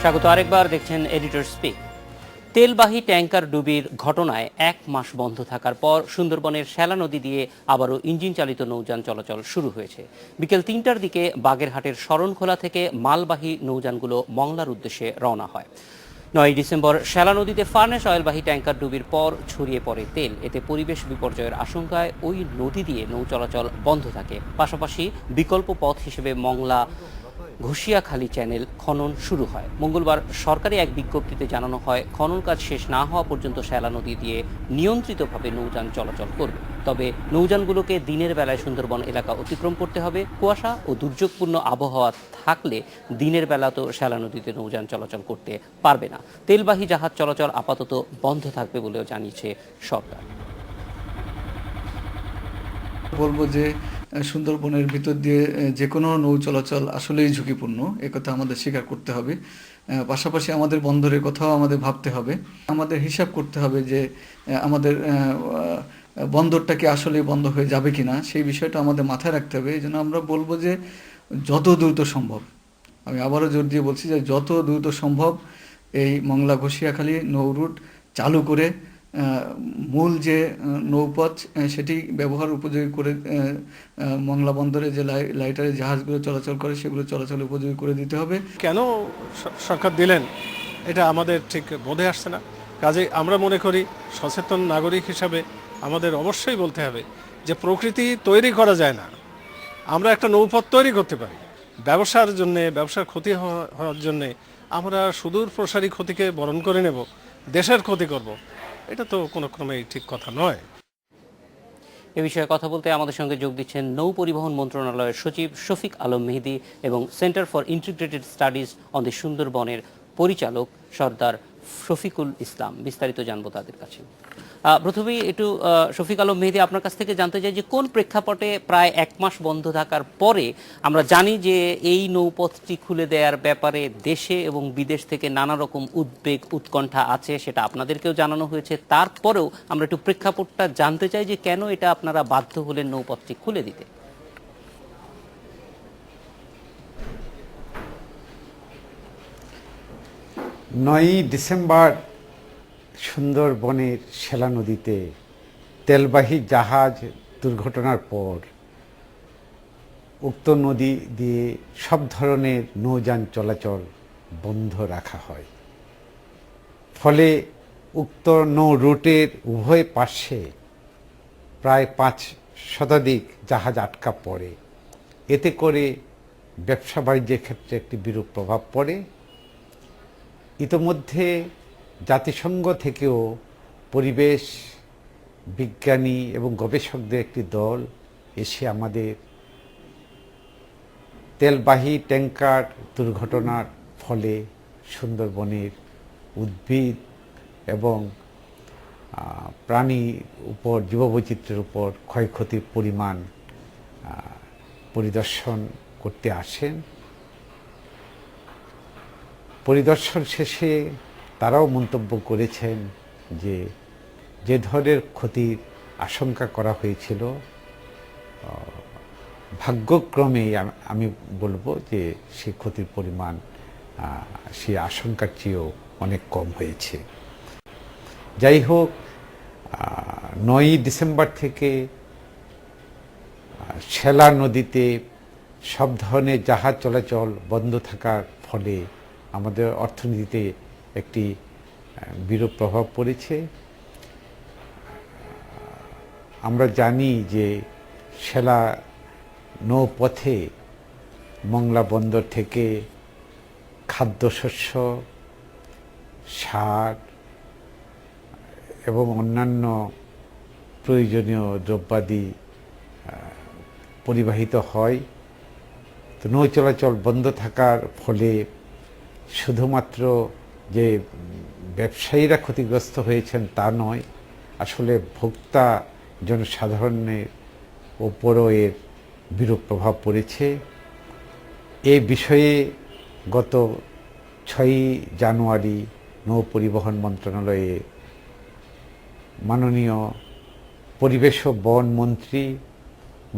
স্বাগত আরেকবার, দেখছেন এডিটর স্পিক। তেলবাহী ট্যাঙ্কার ডুবির ঘটনায় 1 মাস বন্ধ থাকার পর সুন্দরবনের শ্যালা নদী দিয়ে আবারও ইঞ্জিন চালিত নৌযান চলাচল শুরু হয়েছে। বিকেল 3টার দিকে বাগেরহাটের শরণখোলা থেকে মালবাহী নৌযানগুলো মংলার উদ্দেশ্যে রওনা হয়। 9 ডিসেম্বর শ্যালা নদীতে ফার্নেস অয়েলবাহী ট্যাঙ্কার ডুবির পর ছড়িয়ে পড়ে তেল। এতে পরিবেশ বিপর্যয়ের আশঙ্কায় ওই নদী দিয়ে নৌ চলাচল বন্ধ থাকে। পাশাপাশি বিকল্প পথ হিসেবে মংলা ঘুষিয়াখালী চ্যানেল খনন শুরু হয়। মঙ্গলবার সরকারি এক বিজ্ঞপ্তিতে জানানো হয়, খনন কাজ শেষ না হওয়া পর্যন্ত শ্যালা নদী দিয়ে নিয়ন্ত্রিতভাবে নৌযান চলাচল করবে। তবে নৌযানগুলোকে দিনের বেলায় সুন্দরবন এলাকা অতিক্রম করতে হবে। কুয়াশা ও দুর্যোগপূর্ণ আবহাওয়া থাকলে দিনের বেলাতেও শ্যালা নদীতে নৌযান চলাচল করতে পারবে না। তেলবাহী জাহাজ চলাচল আপাতত বন্ধ থাকবে বলেও জানিয়েছে সরকার। বলবো যে সুন্দরবনের ভিতর দিয়ে যে কোনো নৌ চলাচল আসলেই ঝুঁকিপূর্ণ, একথা আমাদের স্বীকার করতে হবে। পাশাপাশি আমাদের বন্দরের কথাও আমাদের ভাবতে হবে। আমাদের হিসাব করতে হবে যে আমাদের বন্দরটা কি আসলে বন্ধ হয়ে যাবে কিনা, সেই বিষয়টা আমাদের মাথায় রাখতে হবে। এই জন্য আমরা বলবো যে যত দ্রুত সম্ভব, আমি আবারও জোর দিয়ে বলছি যে যত দ্রুত সম্ভব এই মংলা ঘষিয়াখালী নৌ রুট চালু করে মূল যে নৌপথ সেটি ব্যবহার উপযোগী করে মংলা বন্দরে যে লাইটারের জাহাজগুলো চলাচল করে সেগুলো চলাচল উপযোগী করে দিতে হবে। কেন সরকার দিলেন এটা আমাদের ঠিক বোধে আসছে না। কাজে আমরা মনে করি সচেতন নাগরিক হিসাবে আমাদের অবশ্যই বলতে হবে যে প্রকৃতি তৈরি করা যায় না, আমরা একটা নৌপথ তৈরি করতে পারি। ব্যবসার জন্যে, ব্যবসার ক্ষতি হওয়ার জন্যে আমরা সুদূর প্রসারী ক্ষতিকে বরণ করে নেব, দেশের ক্ষতি করব, এটা তো কোনো ক্রমেই ঠিক কথা নয়। এ বিষয়ে কথা বলতে আমাদের সঙ্গে যোগ দিচ্ছেন নৌ পরিবহন মন্ত্রণালয়ের সচিব শফিক আলম মেহেদি এবং centre for integrated studies on the সুন্দরবনের পরিচালক সর্দার শফিকুল ইসলাম। বিস্তারিত জানবো তাদের কাছে। প্রথমেই একটু শফিক আলম মেহেদি, আপনার কাছ থেকে জানতে চাই যে কোন প্রেক্ষাপটে প্রায় 1 মাস বন্ধ থাকার পরে আমরা জানি যে এই নৌপথটি খুলে দেওয়ার ব্যাপারে দেশে এবং বিদেশ থেকে নানা রকম উদ্বেগ উৎকণ্ঠা আছে, সেটা আপনাদেরকেও জানানো হয়েছে। তারপরেও আমরা একটু প্রেক্ষাপটটা জানতে চাই যে কেন এটা আপনারা বাধ্য হলেন নৌপথটি খুলে দিতে। 9 ডিসেম্বর সুন্দরবনের শ্যালা নদীতে তেলবাহী জাহাজ দুর্ঘটনার পর উক্ত নদী দিয়ে সব ধরনের নৌযান চলাচল বন্ধ রাখা হয়। ফলে উক্ত নৌ রুটের উভয় পাশে প্রায় 5 শতাধিক জাহাজ আটকা পড়ে। এতে করে ব্যবসা বাণিজ্যের ক্ষেত্রে একটি বিরূপ প্রভাব পড়ে। ইতোমধ্যে জাতিসংঘ থেকেও পরিবেশ বিজ্ঞানী এবং গবেষকদের একটি দল এসে আমাদের তেলবাহী ট্যাঙ্কার দুর্ঘটনার ফলে সুন্দরবনের উদ্ভিদ এবং প্রাণীর উপর, জীববৈচিত্র্যের উপর ক্ষয়ক্ষতির পরিমাণ পরিদর্শন করতে আসেন। পরিদর্শন শেষে তারাও মন্তব্য করেছেন যে যে ধরনের ক্ষতির আশঙ্কা করা হয়েছিল, ভাগ্যক্রমে আমি বলবো যে সেই ক্ষতির পরিমাণ সেই আশঙ্কার চেয়েও অনেক কম হয়েছে। যাই হোক, 9 ডিসেম্বর থেকে শ্যালা নদীতে সব ধরনের জাহাজ চলাচল বন্ধ থাকার ফলে আমাদের অর্থনীতিতে একটি বিরূপ প্রভাব পড়েছে। আমরা জানি যে শ্যালা নৌপথে মংলা বন্দর থেকে খাদ্যশস্য, সার এবং অন্যান্য প্রয়োজনীয় দ্রব্যাদি পরিবাহিত হয়। তো নৌ চলাচল বন্ধ থাকার ফলে শুধুমাত্র যে ব্যবসায়ীরা ক্ষতিগ্রস্ত হয়েছেন তা নয়, আসলে ভোক্তা জনসাধারণের ওপরও এর বিরূপ প্রভাব পড়েছে। এই বিষয়ে গত 6 জানুয়ারি নৌ পরিবহন মন্ত্রণালয়ে মাননীয় পরিবেশ ও বন মন্ত্রী,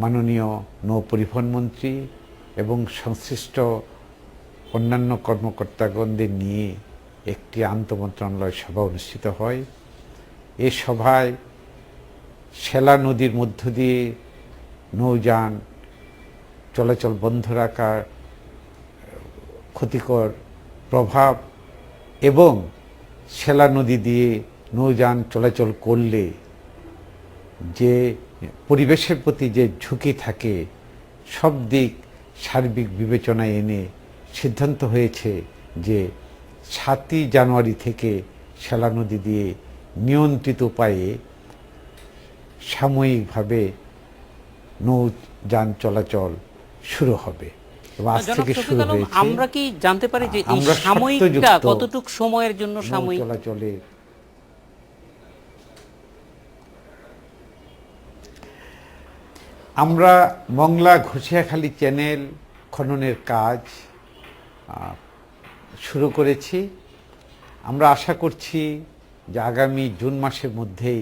মাননীয় নৌ পরিবহন মন্ত্রী এবং সংশ্লিষ্ট অন্যান্য কর্মকর্তাগণদের নিয়ে একটি আন্তঃমন্ত্রণালয় সভা অনুষ্ঠিত হয়। এ সভায় সেলা নদীর মধ্য দিয়ে নৌযান চলাচল বন্ধ রাখার ক্ষতিকর প্রভাব এবং সেলা নদী দিয়ে নৌযান চলাচল করলে যে পরিবেশের প্রতি যে ঝুঁকি থাকে সব দিক সার্বিক বিবেচনায় এনে সিদ্ধান্ত হয়েছে যে 7ই জানুয়ারি থেকে সেলা নদী দিয়ে নিয়ন্ত্রিত উপায়ে সাময়িকভাবে নৌযান চলাচল শুরু হবে এবং আজ জনাব থেকে শফিক শুরু আলম, হয়েছে। আমরা কি জানতে পারি যে এই আমরা সাময়িকটা শর্তযুক্ত কতটুক সময়ের জন্য নৌ সাময়িক? চলাচলে আমরা মংলা ঘষিয়াখালী চ্যানেল খননের কাজ শুরু করেছি। আমরা আশা করছি যে আগামী জুন মাসের মধ্যেই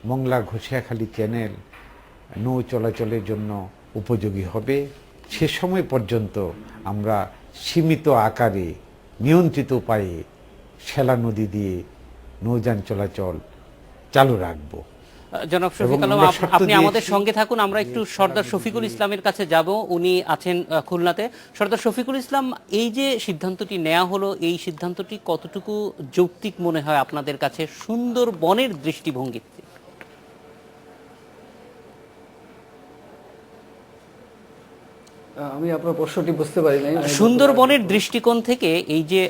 মংলা ঘষিয়াখালী চ্যানেল নৌ চলাচলের জন্য উপযোগী হবে। সে সময় পর্যন্ত আমরা সীমিত আকারে নিয়ন্ত্রিত উপায়ে সেলা নদী দিয়ে নৌযান চলাচল চালু রাখব। জনাব শফিক এবং আলম, আমরা শর্ত আপনি আমাদের দিয়েছি সঙ্গে থাকুন। আমরা একটু সর্দার শফিকুল ইসলামের কাছে যাব, উনি আছেন খুলনাতে। সর্দার শফিকুল ইসলাম, এই যে সিদ্ধান্তটি নেওয়া হলো, এই সিদ্ধান্তটি কতটুকু যৌক্তিক মনে হয় আপনাদের কাছে সুন্দরবনের দৃষ্টিভঙ্গিতে? আমি আপনার প্রশ্নটি বুঝতে পারি নাই। সুন্দরবনের দৃষ্টিকোণ থেকে এই যে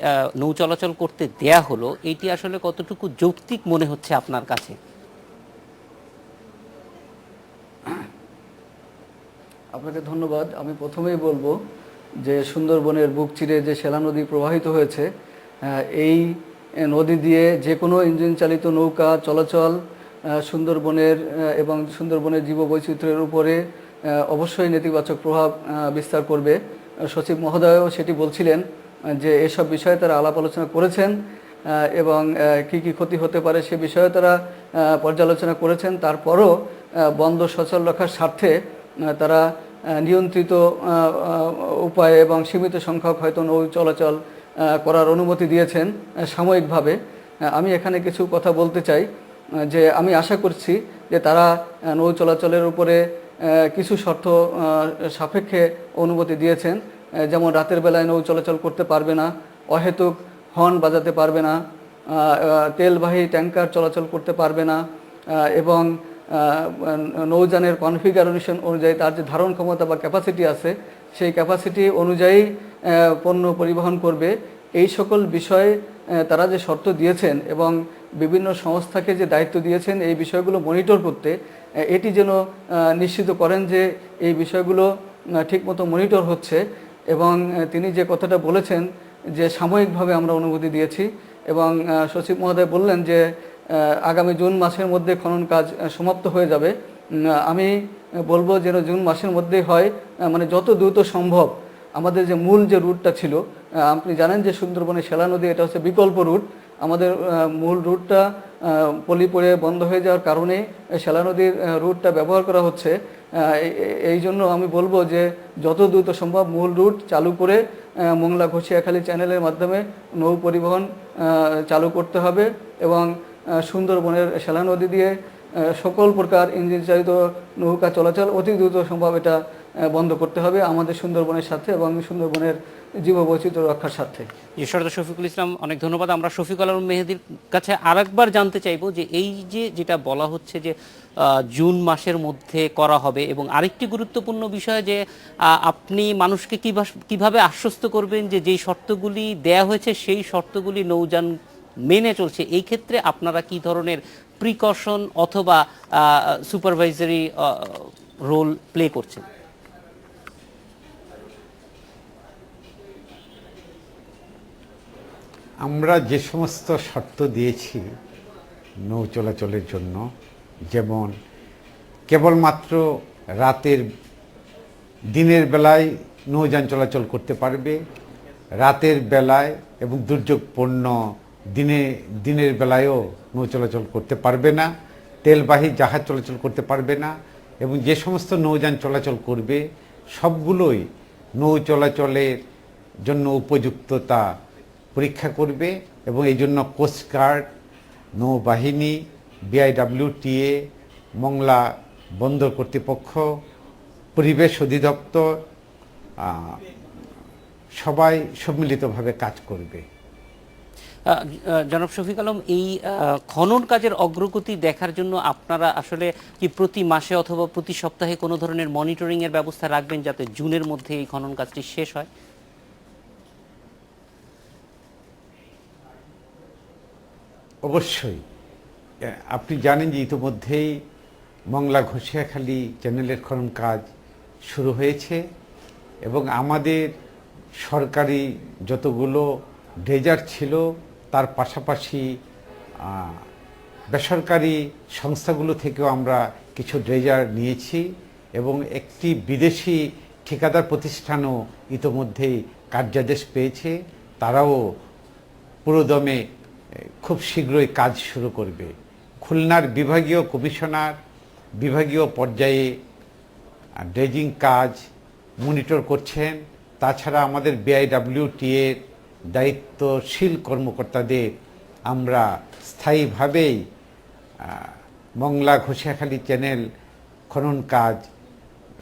নৌ চলাচল করতে দেয়া হলো, এইটি আসলে কতটুকু যৌক্তিক মনে হচ্ছে আপনার কাছে? আপনাকে ধন্যবাদ। আমি প্রথমেই বলবো যে সুন্দরবনের বুক চিরে যে সেলা নদী প্রবাহিত হয়েছে, এই নদী দিয়ে যে কোনো ইঞ্জিন চালিত নৌকা চলাচল সুন্দরবনের এবং সুন্দরবনের জীববৈচিত্র্যের উপরে অবশ্যই নেতিবাচক প্রভাব বিস্তার করবে। সচিব মহোদয়ও সেটি বলছিলেন যে এসব বিষয়ে তারা আলাপ আলোচনা করেছেন এবং কি কি ক্ষতি হতে পারে সে বিষয়ে তারা পর্যালোচনা করেছেন। তারপরও বন্দর সচল রাখার স্বার্থে তারা নিয়ন্ত্রিত উপায়ে এবং সীমিত সংখ্যক হয়তো নৌ চলাচল করার অনুমতি দিয়েছেন সাময়িকভাবে। আমি এখানে কিছু কথা বলতে চাই যে আমি আশা করছি যে তারা নৌ চলাচলের উপরে কিছু শর্ত সাপেক্ষে অনুমতি দিয়েছেন, যেমন রাতের বেলায় নৌ চলাচল করতে পারবে না, অহেতুক হর্ন বাজাতে পারবে না, তেলবাহী ট্যাঙ্কার চলাচল করতে পারবে না এবং নৌযানের কনফিগারেশন অনুযায়ী তার যে ধারণ ক্ষমতা বা ক্যাপাসিটি আছে সেই ক্যাপাসিটি অনুযায়ী পণ্য পরিবহন করবে। এই সকল বিষয়ে তারা যে শর্ত দিয়েছেন এবং বিভিন্ন সংস্থাকে যে দায়িত্ব দিয়েছেন এই বিষয়গুলো মনিটর করতে, এটি যেন নিশ্চিত করেন যে এই বিষয়গুলো ঠিকমতো মনিটর হচ্ছে। এবং তিনি যে কথাটা বলেছেন যে সাময়িকভাবে আমরা অনুমতি দিয়েছি এবং সচিব মহোদয় বললেন যে আগামী জুন মাসের মধ্যে খনন কাজ সমাপ্ত হয়ে যাবে। আমি বলবো যেন জুন মাসের মধ্যেই হয়, মানে যত দ্রুত সম্ভব। আমাদের যে মূল যে রুটটা ছিল, আপনি জানেন যে সুন্দরবনের সেলা নদী এটা হচ্ছে বিকল্প রুট। আমাদের মূল রুটটা পলি পড়ে বন্ধ হয়ে যাওয়ার কারণে সেলা নদীর রুটটা ব্যবহার করা হচ্ছে। এই জন্য আমি বলবো যে যত দ্রুত সম্ভব মূল রুট চালু করে মংলা ঘষিয়াখালী চ্যানেলের মাধ্যমে নৌ পরিবহন চালু করতে হবে এবং সুন্দরবনের সেলা নদী দিয়ে সকল প্রকার ইঞ্জিন চালিত নৌকা চলাচল অতি দ্রুত সম্ভব এটা বন্ধ করতে হবে আমাদের সুন্দরবনের সাথে এবং সুন্দরবনের জীববৈচিত্র্য রক্ষার স্বার্থে। সর্দার শফিকুল ইসলাম, অনেক ধন্যবাদ। আমরা শফিক আলম মেহেদির কাছে আরেকবার জানতে চাইবো যে এই যে যেটা বলা হচ্ছে যে জুন মাসের মধ্যে করা হবে, এবং আরেকটি গুরুত্বপূর্ণ বিষয় যে আপনি মানুষকে কিভাবে আশ্বস্ত করবেন যে যেই শর্তগুলি দেয়া হয়েছে সেই শর্তগুলি নৌযান মেনে চলছে। এই ক্ষেত্রে আপনারা কি ধরনের প্রিকশন অথবা সুপারভাইজারি রোল প্লে করছেন? আমরা যে সমস্ত শর্ত দিয়েছি নৌ চলাচলের জন্য, যেমন কেবলমাত্র দিনের বেলায় নৌযান চলাচল করতে পারবে, রাতের বেলায় এবং দুর্যোগপূর্ণ দিনের বেলায়ও নৌ চলাচল করতে পারবে না, তেলবাহী জাহাজ চলাচল করতে পারবে না, এবং যে সমস্ত নৌযান চলাচল করবে সবগুলোই নৌ চলাচলের জন্য উপযুক্ততা পরীক্ষা করবে এবং এই জন্য কোস্টগার্ড, নৌবাহিনী, বিআইডব্লিউটিএ, মংলা বন্দর কর্তৃপক্ষ, পরিবেশ অধিদপ্তর সবাই সম্মিলিতভাবে কাজ করবে। জনাব শফিক আলম, এই খনন কাজের অগ্রগতি দেখার জন্য আপনারা আসলে কি প্রতি মাসে অথবা প্রতি সপ্তাহে কোনো ধরনের মনিটরিং এর ব্যবস্থা রাখবেন যাতে জুনের মধ্যে এই খনন কাজটি শেষ হয়? অবশ্যই। আপনি জানেন যে ইতিমধ্যেই মংলা ঘষিয়াখালী চ্যানেলের খনন কাজ শুরু হয়েছে এবং আমাদের সরকারি যতগুলো ড্রেজার ছিল তার পাশাপাশি বেসরকারি সংস্থাগুলো থেকেও আমরা কিছু ড্রেজার নিয়েছি এবং একটি বিদেশি ঠিকাদার প্রতিষ্ঠানও ইতোমধ্যেই কার্যাদেশ পেয়েছে। তারাও পুরোদমে খুব শীঘ্রই কাজ শুরু করবে। খুলনার বিভাগীয় কমিশনার বিভাগীয় পর্যায়ে ড্রেজিং কাজ মনিটর করছেন। তাছাড়া আমাদের বিআইডব্লিউটিএর দায়িত্বশীল কর্মকর্তাদের আমরা স্থায়ীভাবেই মংলা ঘষিয়াখালী চ্যানেল খনন কাজ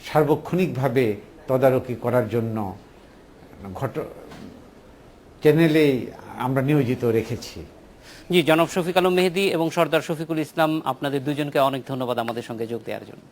সার্বক্ষণিকভাবে তদারকি করার জন্য চ্যানেলে আমরা নিয়োজিত রেখেছি। জি, জনাব শফিক আলম মেহেদী এবং সর্দার শফিকুল ইসলাম, আপনাদের দুজনকে অনেক ধন্যবাদ আমাদের সঙ্গে যোগ দেওয়ার জন্য।